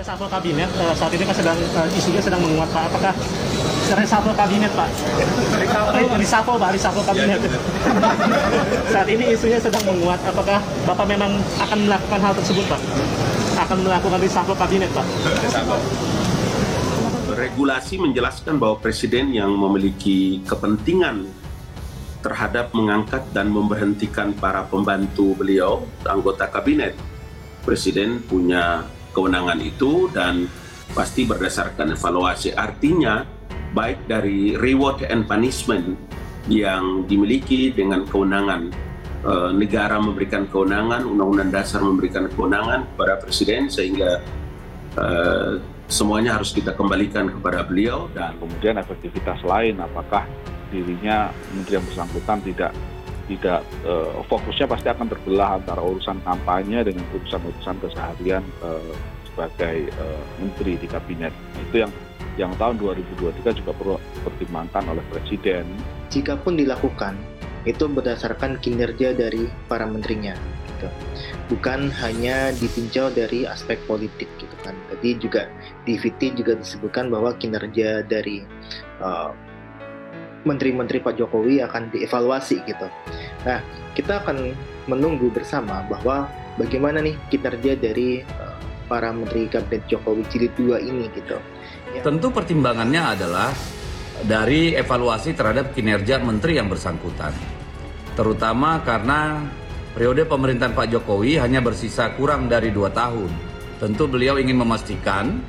reshuffle kabinet saat ini kan isunya sedang menguat Pak. Apakah reshuffle kabinet Pak? Reshuffle kabinet. Saat ini isunya sedang menguat. Apakah Bapak memang akan melakukan hal tersebut Pak? Akan melakukan reshuffle kabinet Pak? Regulasi menjelaskan bahwa presiden yang memiliki kepentingan terhadap mengangkat dan memberhentikan para pembantu beliau, anggota kabinet. Presiden punya kewenangan itu dan pasti berdasarkan evaluasi. Artinya, baik dari reward and punishment yang dimiliki dengan kewenangan, negara memberikan kewenangan, Undang-Undang Dasar memberikan kewenangan kepada presiden, sehingga semuanya harus kita kembalikan kepada beliau. Dan kemudian efektivitas lain, apakah dirinya menteri yang bersangkutan tidak fokusnya pasti akan terbelah antara urusan kampanye dengan urusan keseharian sebagai menteri di kabinet. Itu yang tahun 2023 juga perlu dipertimbangkan oleh presiden. Jikapun dilakukan, itu berdasarkan kinerja dari para menterinya, gitu. Bukan hanya ditinjau dari aspek politik, gitu kan. Tadi juga di VT juga disebutkan bahwa kinerja dari menteri-menteri Pak Jokowi akan dievaluasi gitu. Nah, kita akan menunggu bersama bahwa bagaimana nih kinerja dari para menteri kabinet Jokowi jilid 2 ini gitu. Tentu pertimbangannya adalah dari evaluasi terhadap kinerja menteri yang bersangkutan. Terutama karena periode pemerintahan Pak Jokowi hanya bersisa kurang dari 2 tahun. Tentu beliau ingin memastikan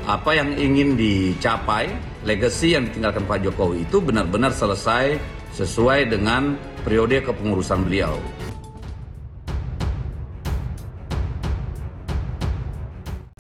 apa yang ingin dicapai, legasi yang ditinggalkan Pak Jokowi itu benar-benar selesai sesuai dengan periode kepengurusan beliau.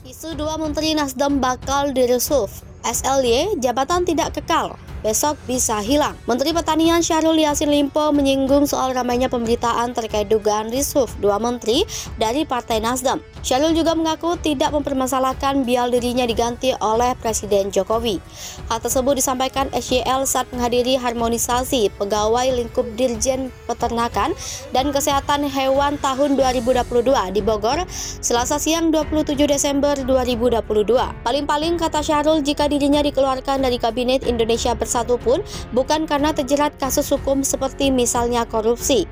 Isu 2 Menteri Nasdem bakal direshuffle. SLY, jabatan tidak kekal, besok bisa hilang. Menteri Pertanian Syahrul Yassin Limpo menyinggung soal ramainya pemberitaan terkait dugaan reshuffle 2 menteri dari Partai Nasdem. Syahrul juga mengaku tidak mempermasalahkan biar dirinya diganti oleh Presiden Jokowi. Hal tersebut disampaikan SYL saat menghadiri harmonisasi pegawai lingkup Dirjen Peternakan dan Kesehatan Hewan tahun 2022 di Bogor, Selasa siang 27 Desember 2022. Paling-paling kata Syahrul, jika dirinya dikeluarkan dari Kabinet Indonesia Bersatu pun bukan karena terjerat kasus hukum seperti misalnya korupsi.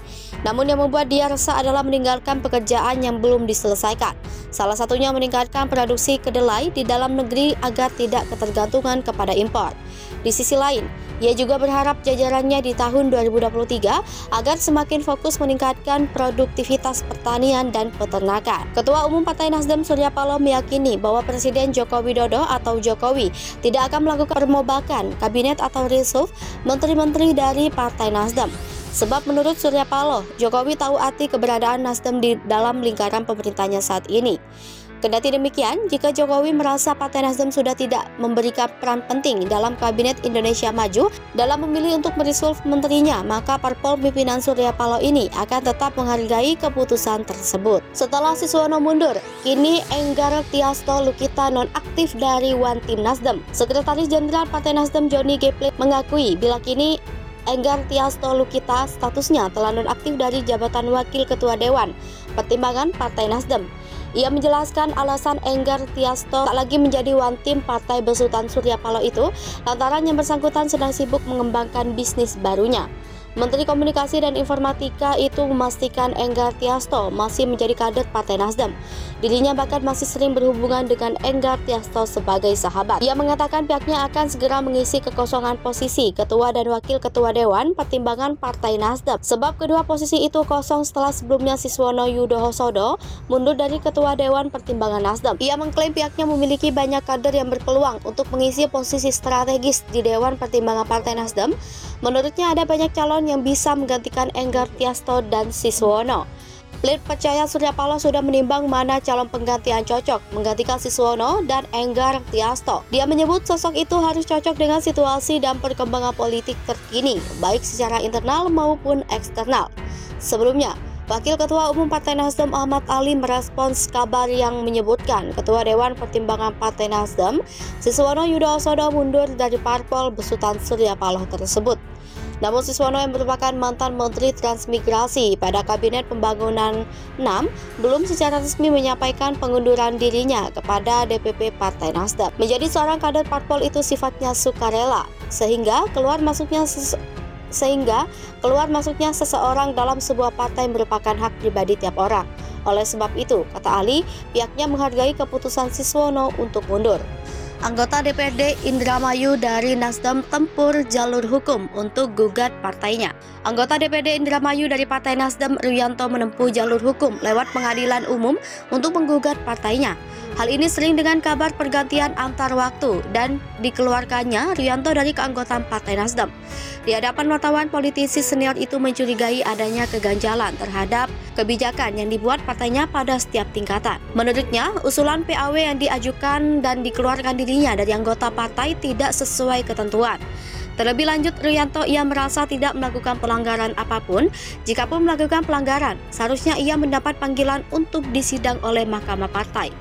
Namun yang membuat dia resah adalah meninggalkan pekerjaan yang belum diselesaikan. Salah satunya meningkatkan produksi kedelai di dalam negeri agar tidak ketergantungan kepada impor. Di sisi lain, ia juga berharap jajarannya di tahun 2023 agar semakin fokus meningkatkan produktivitas pertanian dan peternakan. Ketua Umum Partai Nasdem Surya Paloh meyakini bahwa Presiden Joko Widodo atau Jokowi tidak akan melakukan permobakan kabinet atau reshuffle menteri-menteri dari Partai Nasdem. Sebab menurut Surya Paloh, Jokowi tahu arti keberadaan Nasdem di dalam lingkaran pemerintahnya saat ini. Kendati demikian, jika Jokowi merasa Partai Nasdem sudah tidak memberikan peran penting dalam Kabinet Indonesia Maju dalam memilih untuk mereshuffle menterinya, maka parpol pimpinan Surya Paloh ini akan tetap menghargai keputusan tersebut. Setelah Siswono mundur, kini Enggar Tiasto Lukita nonaktif dari One Team Nasdem. Sekretaris Jenderal Partai Nasdem Johnny G. Plate mengakui bila kini Enggar Tiasto Lukita statusnya telah nonaktif dari jabatan Wakil Ketua Dewan Pertimbangan Partai Nasdem. Ia menjelaskan alasan Enggar Tiasto tak lagi menjadi one team Partai Besutan Surya Paloh itu lantaran yang bersangkutan sedang sibuk mengembangkan bisnis barunya. Menteri Komunikasi dan Informatika itu memastikan Enggar Tiasto masih menjadi kader Partai Nasdem. Dirinya bahkan masih sering berhubungan dengan Enggar Tiasto sebagai sahabat. Ia mengatakan pihaknya akan segera mengisi kekosongan posisi Ketua dan Wakil Ketua Dewan Pertimbangan Partai Nasdem. Sebab kedua posisi itu kosong setelah sebelumnya Siswono Yudhoyono mundur dari Ketua Dewan Pertimbangan Nasdem. Ia mengklaim pihaknya memiliki banyak kader yang berpeluang untuk mengisi posisi strategis di Dewan Pertimbangan Partai Nasdem. Menurutnya ada banyak calon yang bisa menggantikan Enggar Tiasto dan Siswono. Plate percaya Surya Paloh sudah menimbang mana calon pengganti yang cocok menggantikan Siswono dan Enggar Tiasto. Dia menyebut sosok itu harus cocok dengan situasi dan perkembangan politik terkini, baik secara internal maupun eksternal. Sebelumnya, Wakil Ketua Umum Partai Nasdem Ahmad Ali merespons kabar yang menyebutkan Ketua Dewan Pertimbangan Partai Nasdem, Siswono Yudhoyono mundur dari parpol Besutan Surya Paloh tersebut. Namun Siswono yang merupakan mantan Menteri Transmigrasi pada Kabinet Pembangunan 6 belum secara resmi menyampaikan pengunduran dirinya kepada DPP Partai Nasdem. Menjadi seorang kader parpol itu sifatnya sukarela, sehingga keluar masuknya seseorang dalam sebuah partai merupakan hak pribadi tiap orang. Oleh sebab itu, kata Ali, pihaknya menghargai keputusan Siswono untuk mundur. Anggota DPRD Indramayu dari Nasdem tempur jalur hukum untuk gugat partainya. Anggota DPRD Indramayu dari Partai Nasdem, Ruyanto, menempuh jalur hukum lewat pengadilan umum untuk menggugat partainya. Hal ini sering dengan kabar pergantian antar waktu dan dikeluarkannya Ruyanto dari keanggotaan Partai Nasdem. Di hadapan wartawan, politisi senior itu mencurigai adanya keganjalan terhadap kebijakan yang dibuat partainya pada setiap tingkatan. Menurutnya, usulan PAW yang diajukan dan dikeluarkan dirinya dari anggota partai tidak sesuai ketentuan. Terlebih lanjut, Ruyanto ia merasa tidak melakukan pelanggaran apapun. Jikapun melakukan pelanggaran, seharusnya ia mendapat panggilan untuk disidang oleh Mahkamah Partai.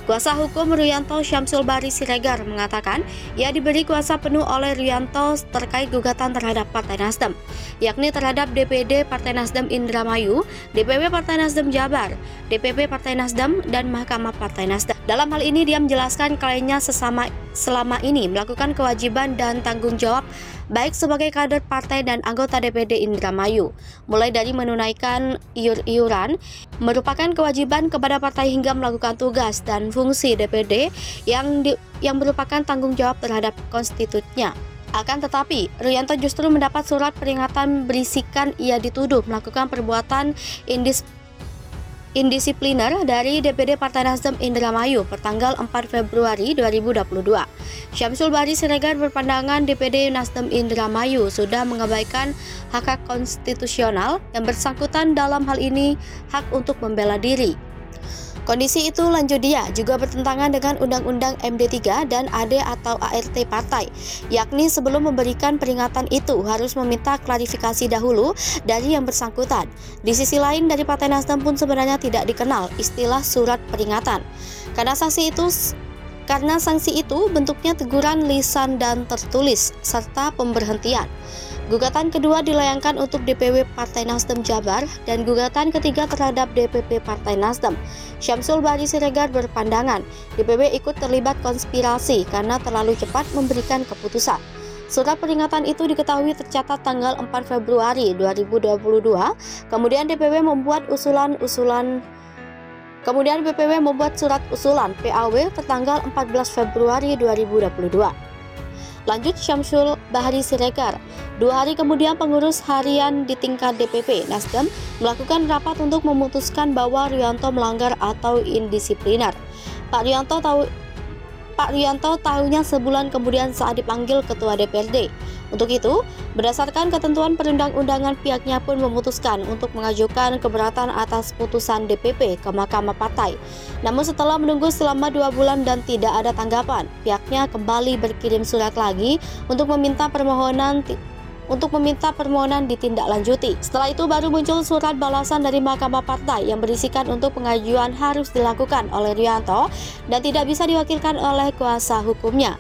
Kuasa hukum Ruyanto, Syamsul Bahri Siregar, mengatakan ia diberi kuasa penuh oleh Ruyanto terkait gugatan terhadap Partai Nasdem, yakni terhadap DPD Partai Nasdem Indramayu, DPW Partai Nasdem Jabar, DPP Partai Nasdem, dan Mahkamah Partai Nasdem. Dalam hal ini dia menjelaskan kliennya selama ini melakukan kewajiban dan tanggung jawab baik sebagai kader partai dan anggota DPD Indramayu, mulai dari menunaikan iur-iuran, merupakan kewajiban kepada partai hingga melakukan tugas dan fungsi DPD yang merupakan tanggung jawab terhadap konstitusinya. Akan tetapi, Ruyanto justru mendapat surat peringatan berisikan ia dituduh melakukan perbuatan indisipliner dari DPD Partai Nasdem Indramayu pertanggal 4 Februari 2022. Syamsul Bahri Siregar berpandangan DPD Nasdem Indramayu sudah mengabaikan hak konstitusional yang bersangkutan, dalam hal ini hak untuk membela diri. Kondisi itu, lanjut dia, juga bertentangan dengan Undang-Undang MD3 dan AD atau ART partai, yakni sebelum memberikan peringatan itu harus meminta klarifikasi dahulu dari yang bersangkutan. Di sisi lain, dari Partai Nasdem pun sebenarnya tidak dikenal istilah surat peringatan. Karena sanksi itu bentuknya teguran lisan dan tertulis, serta pemberhentian. Gugatan kedua dilayangkan untuk DPW Partai Nasdem Jabar dan gugatan ketiga terhadap DPP Partai Nasdem. Syamsul Bahri Siregar berpandangan DPW ikut terlibat konspirasi karena terlalu cepat memberikan keputusan. Surat peringatan itu diketahui tercatat tanggal 4 Februari 2022. Kemudian BPW membuat surat usulan PAW tertanggal 14 Februari 2022. Lanjut Syamsul Bahri Siregar, 2 hari kemudian pengurus harian di tingkat DPP Nasdem melakukan rapat untuk memutuskan bahwa Ruyanto melanggar atau indisipliner. Pak Ruyanto tahunya sebulan kemudian saat dipanggil Ketua DPRD. Untuk itu, berdasarkan ketentuan perundang-undangan, pihaknya pun memutuskan untuk mengajukan keberatan atas putusan DPP ke Mahkamah Partai. Namun setelah menunggu selama 2 bulan dan tidak ada tanggapan, pihaknya kembali berkirim surat lagi untuk meminta permohonan ditindaklanjuti. Setelah itu baru muncul surat balasan dari Mahkamah Partai yang berisikan untuk pengajuan harus dilakukan oleh Ruyanto dan tidak bisa diwakilkan oleh kuasa hukumnya.